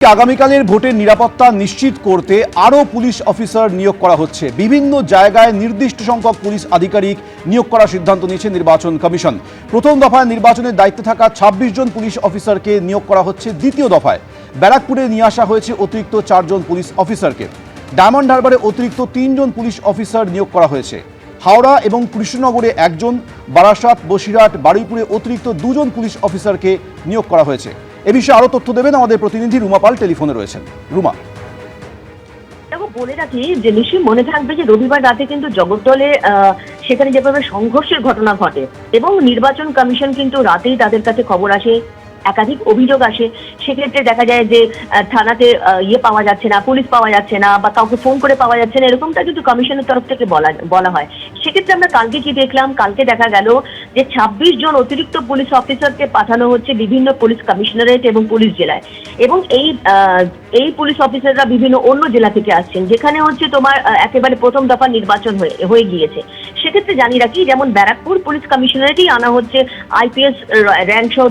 আগামীকালের ভোটের নিরাপত্তা নিশ্চিত করতে আরও পুলিশ অফিসার নিয়োগ করা হচ্ছে। বিভিন্ন জায়গায় নির্দিষ্ট সংখ্যক পুলিশ আধিকারিক নিয়োগ করার সিদ্ধান্ত নিয়েছে নির্বাচন কমিশন। প্রথম দফায় নির্বাচনের দায়িত্বে থাকা ২৬ জন পুলিশ অফিসারকে নিয়োগ করা হচ্ছে। দ্বিতীয় দফায় ব্যারাকপুরে নিয়ে আসা হয়েছে অতিরিক্ত ৪ জন পুলিশ অফিসারকে। ডায়মন্ড হারবারে অতিরিক্ত ৩ জন পুলিশ অফিসার নিয়োগ করা হয়েছে। হাওড়া এবং কৃষ্ণনগরে একজন, বারাসাত, বসিরহাট, বারুইপুরে অতিরিক্ত ২ জন পুলিশ অফিসারকে নিয়োগ করা হয়েছে। এ বিষয়ে আরো তথ্য দেবেন আমাদের প্রতিনিধি রুমা পাল, টেলিফোনে রয়েছেন। রুমা, বলে রাখি যে নিশ্চয়ই মনে থাকবে যে রবিবার রাতে কিন্তু জগদ্দলে সেখানে যেভাবে সংঘর্ষের ঘটনা ঘটে এবং নির্বাচন কমিশন কিন্তু রাতেই তাদের কাছে খবর আসে, একাধিক অভিযোগ আসে। সেক্ষেত্রে দেখা যায় যে থানাতে পাওয়া যাচ্ছে না, পুলিশ পাওয়া যাচ্ছে না, বা কাউকে ফোন করে পাওয়া যাচ্ছে না, এরকমটা কিন্তু কমিশনের তরফ থেকে বলা হয়। সেক্ষেত্রে আমরা কালকে কি দেখলাম, কালকে দেখা গেল যে ২৬ জন অতিরিক্ত পুলিশ অফিসারকে পাঠানো হচ্ছে বিভিন্ন পুলিশ কমিশনারেট এবং পুলিশ জেলায়। এবং এই পুলিশ অফিসাররা বিভিন্ন অন্য জেলা থেকে আসছেন, যেখানে হচ্ছে তোমার একেবারে প্রথম দফা নির্বাচন হয়ে গিয়েছে। সেক্ষেত্রে জানি রাখি, যেমন ব্যারাকপুর পুলিশ কমিশনারেটেই আনা হচ্ছে আইপিএস র্যাঙ্ক সহ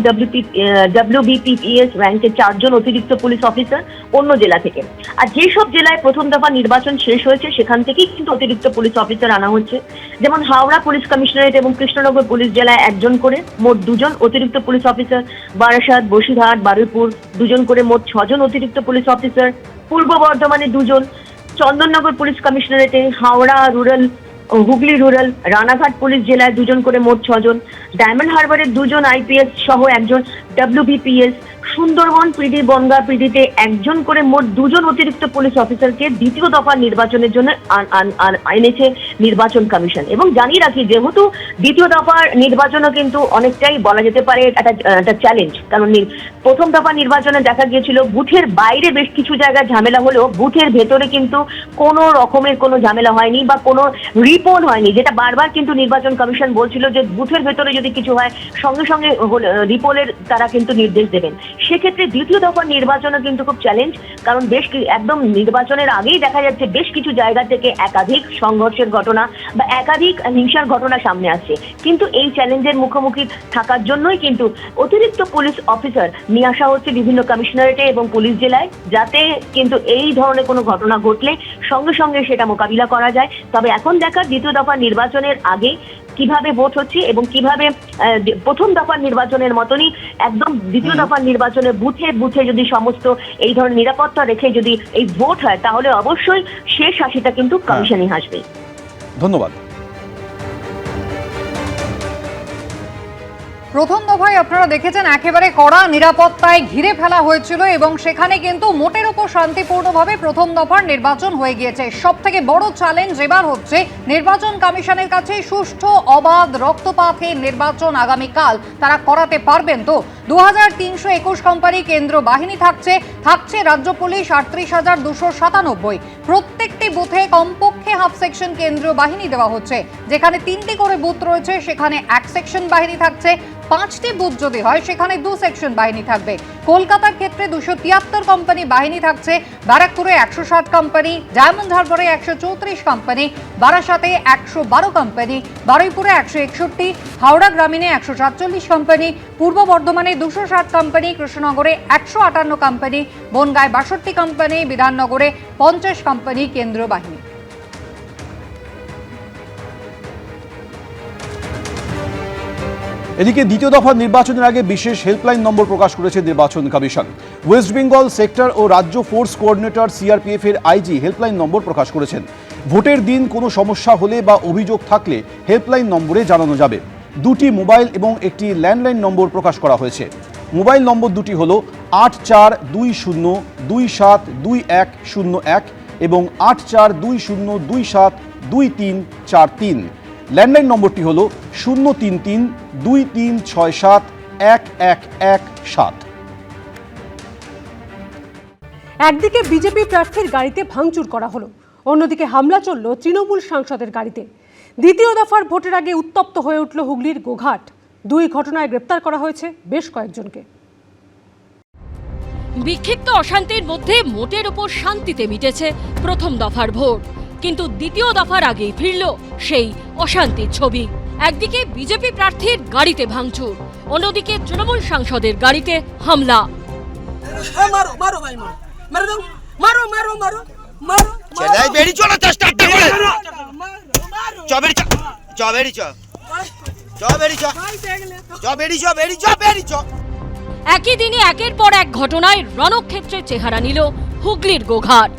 WBPS র্যাঙ্কের ৪ জন অতিরিক্ত পুলিশ অফিসার অন্য জেলা থেকে। আর যেসব জেলায় প্রথম দফা নির্বাচন শেষ হয়েছে সেখান থেকেই কিন্তু অতিরিক্ত পুলিশ অফিসার আনা হচ্ছে। যেমন হাওড়া পুলিশ কমিশনারেট এবং কৃষ্ণনগর পুলিশ জেলায় ১ জন করে, মোট ২ জন অতিরিক্ত পুলিশ অফিসার। বারাসাত, বসিরহাট, বারুইপুর ২ জন করে, মোট ৬ জন অতিরিক্ত পুলিশ অফিসার। পূর্ব বর্ধমানে ২ জন, চন্দননগর পুলিশ কমিশনারেটে, Howrah rural, Hooghly rural, Ranaghat police জেলায় ২ জন করে, মোট ৬ জন। ডায়মন্ড হারবারের ২ জন আইপিএস সহ ১ জন WBPS। সুন্দরবন পিডি, বনগাঁ পিডিতে ১ জন করে, মোট ২ জন অতিরিক্ত পুলিশ অফিসারকে দ্বিতীয় দফা নির্বাচনের জন্য এনেছে নির্বাচন কমিশন। এবং জানিয়ে রাখি, যেহেতু দ্বিতীয় দফার নির্বাচনও কিন্তু অনেকটাই বলা যেতে পারে একটা চ্যালেঞ্জ, কারণ প্রথম দফা নির্বাচনে দেখা গিয়েছিল বুথের বাইরে বেশ কিছু জায়গায় ঝামেলা হলেও বুথের ভেতরে কিন্তু কোনো রকমের কোনো ঝামেলা হয়নি বা কোনো রিপোল হয়নি, যেটা বারবার কিন্তু নির্বাচন কমিশন বলছিল যে বুথের ভেতরে যদি কিছু হয় সঙ্গে সঙ্গে রিপোলের তারা কিন্তু নির্দেশ দেবেন। সেক্ষেত্রে দ্বিতীয় দফার নির্বাচনও কিন্তু খুব চ্যালেঞ্জ, কারণ একদম নির্বাচনের আগেই দেখা যাচ্ছে বেশ কিছু জায়গা থেকে একাধিক সংঘর্ষের ঘটনা বা একাধিক হিংসার ঘটনা সামনে আসছে। কিন্তু এই চ্যালেঞ্জের মুখোমুখি থাকার জন্যই কিন্তু অতিরিক্ত পুলিশ অফিসার নিয়ে আসা হচ্ছে বিভিন্ন কমিশনারেটে এবং পুলিশ জেলায়, যাতে কিন্তু এই ধরনের কোনো ঘটনা ঘটলে সঙ্গে সঙ্গে সেটা মোকাবিলা করা যায়। তবে এখন দেখার দ্বিতীয় দফার নির্বাচনের আগে কিভাবে ভোট হচ্ছে এবং কিভাবে প্রথম দফার নির্বাচনের মতনই একদম দ্বিতীয় দফার নির্বাচনে বুথে বুথে যদি সমস্ত এই ধরনের নিরাপত্তা রেখে যদি এই ভোট হয়, তাহলে অবশ্যই শেষ হাসিটা কিন্তু কমিশনই হাসবে। ধন্যবাদ। প্রথম দফায় আপনারা দেখেছেন একেবারে কড়া নিরাপত্তায় ঘিরে ফেলা হয়েছিল এবং সেখানে কিন্তু মোটের উপর শান্তিপূর্ণভাবে প্রথম দফার নির্বাচন হয়ে গিয়েছে। সবথেকে বড় চ্যালেঞ্জ এবার হচ্ছে নির্বাচন কমিশনের কাছে সুষ্ঠু, অবাধ, রক্তপাতের নির্বাচন আগামীকাল তারা করাতে পারবেন তো। 2321 কোম্পানি কেন্দ্র বাহিনী থাকছে রাজ্য পুলিশ 38,297। প্রত্যেকটি বুথে কমপক্ষে হাফ সেকশন কেন্দ্র বাহিনী দেওয়া হচ্ছে। যেখানে 3টি করে বুথ রয়েছে সেখানে 1 সেকশন বাহিনী থাকছে, 5টি বুথ যদি হয় সেখানে 2 সেকশন বাহিনী থাকবে। কলকাতার ক্ষেত্রে 273 কোম্পানি বাহিনী থাকছে, ব্যারাকপুরে 160 কোম্পানি, ডায়মন্ড হারবারে 134 কোম্পানি, বারাসাতে 112 কোম্পানি, বারুইপুরে 161, হাওড়া গ্রামীণে 147 কোম্পানি, পূর্ব বর্ধমানে 260 কোম্পানি, কৃষ্ণনগরে 158 কোম্পানি, বনগাঁয় 62 কোম্পানি, বিধাননগরে 50 কোম্পানি কেন্দ্র বাহিনী। এদিকে দ্বিতীয় দফার নির্বাচনের আগে বিশেষ হেল্পলাইন নম্বর প্রকাশ করেছে নির্বাচন কমিশন। ওয়েস্ট বেঙ্গল সেক্টর ও রাজ্য ফোর্স কোঅর্ডিনেটর CRPF এর IG হেল্পলাইন নম্বর প্রকাশ করেছেন। ভোটের দিন কোনো সমস্যা হলে বা অভিযোগ থাকলে হেল্পলাইন নম্বরে জানানো যাবে। 2টি মোবাইল এবং একটি ল্যান্ডলাইন নম্বর প্রকাশ করা হয়েছে। মোবাইল নম্বর দুটি হল 8420272101 এবং 8420272343। ল্যান্ডলাইন নম্বরটি হল 03323671117। একদিকে বিজেপি প্রার্থীর গাড়িতে ভাঙচুর করা হলো, অন্যদিকে হামলা চলল তৃণমূল সাংসদের গাড়িতে। দ্বিতীয় দফার ভোটের আগে উত্তপ্ত হয়ে উঠল হুগলির গোঘাট। 2 ঘটনায় গ্রেপ্তার করা হয়েছে বেশ কয়েকজনকে। বিক্ষিপ্ত অশান্তির মধ্যে মোটের উপর শান্তিতে মিটেছে প্রথম দফার ভোট, কিন্তু দ্বিতীয় দফার আগেই ফিরল সেই অশান্তির ছবি। একদিকে বিজেপি প্রার্থীর গাড়িতে ভাঙচুর, অন্যদিকে তৃণমূল সাংসদের গাড়িতে হামলা। মারো মারো ভাই মারো মেরে দাও মারো মারো মারো মারো ছেড়ে বেরি চলো চেষ্টা করে চ বেরি চ চ বেরি চ চ বেরি চ চ বেরি চ বেরি চ বেরি চ। একই দিনে একের পর এক ঘটনায় রণক্ষেত্রের চেহারা নিল হুগলির গোঘাট।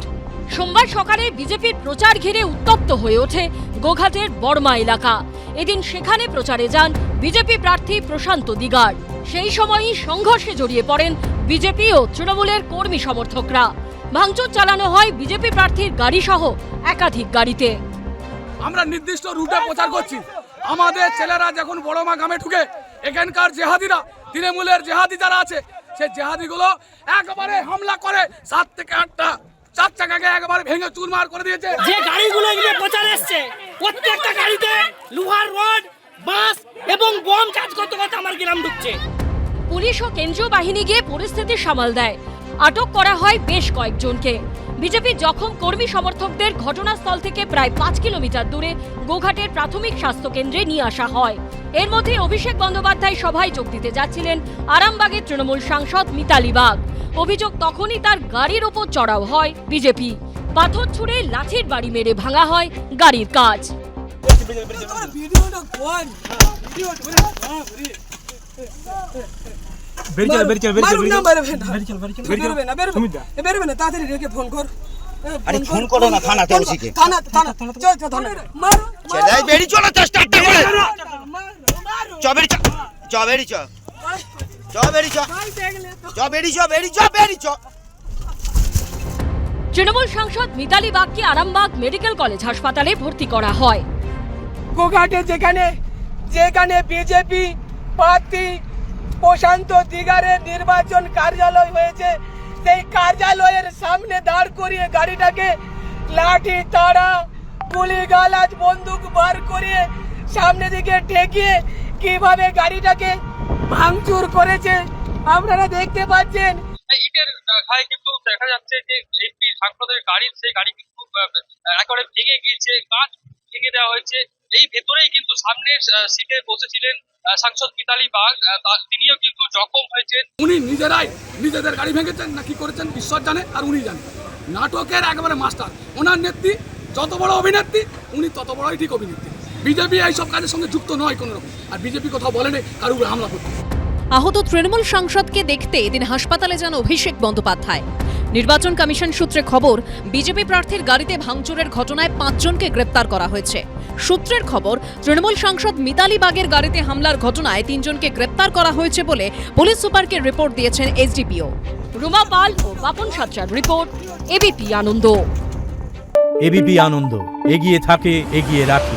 সোমবার সকালে বিজেপির প্রচার ঘিরে উত্তপ্ত হয়ে ওঠে গোঘাটের বড়মা এলাকা। এদিন সেখানে প্রচারে যান বিজেপি প্রার্থী প্রশান্ত দিগার। সেই সময়ই সংঘর্ষে জড়িয়ে পড়েন বিজেপি ও তৃণমূলের কর্মী সমর্থকরা। ভাঙচুর চালানো হয় বিজেপি প্রার্থীর গাড়ি সহ একাধিক গাড়িতে। আমরা নির্দিষ্ট রুটে প্রচার করছি। আমাদের ছেলেরা যখন বড়মা গ্রামে ঢুকে এখানকার জেহাদিরা তৃণমূলের জেহাদি যারা আছে সেই জেহাদিগুলো একেবারে হামলা করে 7 থেকে 8টা 4 চাকাকে একেবারে ভেঙে চুরমার করে দিয়েছে। যে গাড়িগুলো এগুলো প্রচার এসছে প্রত্যেকটা গাড়িতে লোহার রড বাস এবং বম চার্জ করতে করতে আমার গ্রাম ঢুকছে। পুলিশ ও কেন্দ্রীয় বাহিনী গিয়ে পরিস্থিতি সামাল দেয়। আটক করা হয় বেশ কয়েকজনকে। বিজেপি জখম কর্মী সমর্থকদের ঘটনাস্থল থেকে প্রায় 5 কিলোমিটার দূরে গোঘাটের প্রাথমিক স্বাস্থ্য কেন্দ্রে নিয়ে আসা হয়। এর মধ্যে অভিষেক বন্দ্যোপাধ্যায় সভায় যোগ দিতে যাচ্ছিলেন আরামবাগের তৃণমূল সাংসদ মিতালি বাগ। অভিযোগ তখনই তার গাড়ির ওপর চড়াও হয় বিজেপি। পাথর ছুঁড়ে লাঠির বাড়ি মেরে ভাঙা হয় গাড়ির কাঁচ। তাড়াতাড়ি রেখে ফোন কর। আরে ফোন করো না থানাতে ওসিকে। থানা থানা চল চল থানা মারো ছেড়ে বেরি চলো চেষ্টা করে চ বেরি চ চ বেরি চ চ বেরি চ চ বেরি চ বেরি চ বেরি চ। তৃণমূল সাংসদ মিতালি বাগকে আরামবাগ মেডিকেল কলেজ হাসপাতালে ভর্তি করা হয়। গোঘাটে যেখানে যেখানে বিজেপি প্রার্থী প্রশান্ত দিগারের নির্বাচন কার্যালয় হয়েছে সেই কার্যালয়ের সামনে দাঁড় করিয়ে গাড়িটাকে লাঠি তাড়া গুলি গালাজ বন্দুক বার করিয়ে সামনে দিকে ঠেকিয়ে কিভাবে গাড়িটাকে ভাঙচুর করেছে আপনারা দেখতে পাচ্ছেন। ইটের ঘায়ে কিন্তু দেখা যাচ্ছে যে এমপি সাংসদের গাড়ির সেই গাড়ি কিন্তু একেবারে ভেঙে গিয়েছে, কাঁচ ভেঙে দেওয়া হয়েছে। এই ভেতরেই কিন্তু সামনে সিটে বসেছিলেন সাংসদ মিতালি বাগ, তিনিও কিন্তু জখম হয়েছেন। উনি নিজেরাই নিজেদের গাড়ি ভেঙেছেন না কি করেছেন ঈশ্বর জানে, আর উনি জানেন। নাটকের একেবারে মাস্টার। ওনার নেত্রী যত বড় অভিনেত্রী উনি তত বড়ই ঠিক অভিনেত্রী। বিজেপি এইসব কাজের সঙ্গে যুক্ত নয় কোনো রকম, আর বিজেপি কোথাও বলেনি কারো উপরে হামলা করতে। আহত তৃণমূল সাংসদকে দেখতে এদিন হাসপাতালে যান অভিষেক বন্দ্যোপাধ্যায়। নির্বাচন কমিশন সূত্রে খবর, বিজেপি প্রার্থীর গাড়িতে ভাঙচুরের ঘটনায় 5 জনকে গ্রেপ্তার করা হয়েছে। সূত্রের খবর, তৃণমূল সাংসদ মিতালি বাগের গাড়িতে হামলার ঘটনায় 3 জনকে গ্রেপ্তার করা হয়েছে বলে পুলিশ সুপারকে রিপোর্ট দিয়েছেন এসডিপিও। রুমা পাল ও বাপন সাচ্চার রিপোর্ট, এবিপি আনন্দ। এবিপি আনন্দ, এগিয়ে থাকে, এগিয়ে রাখে।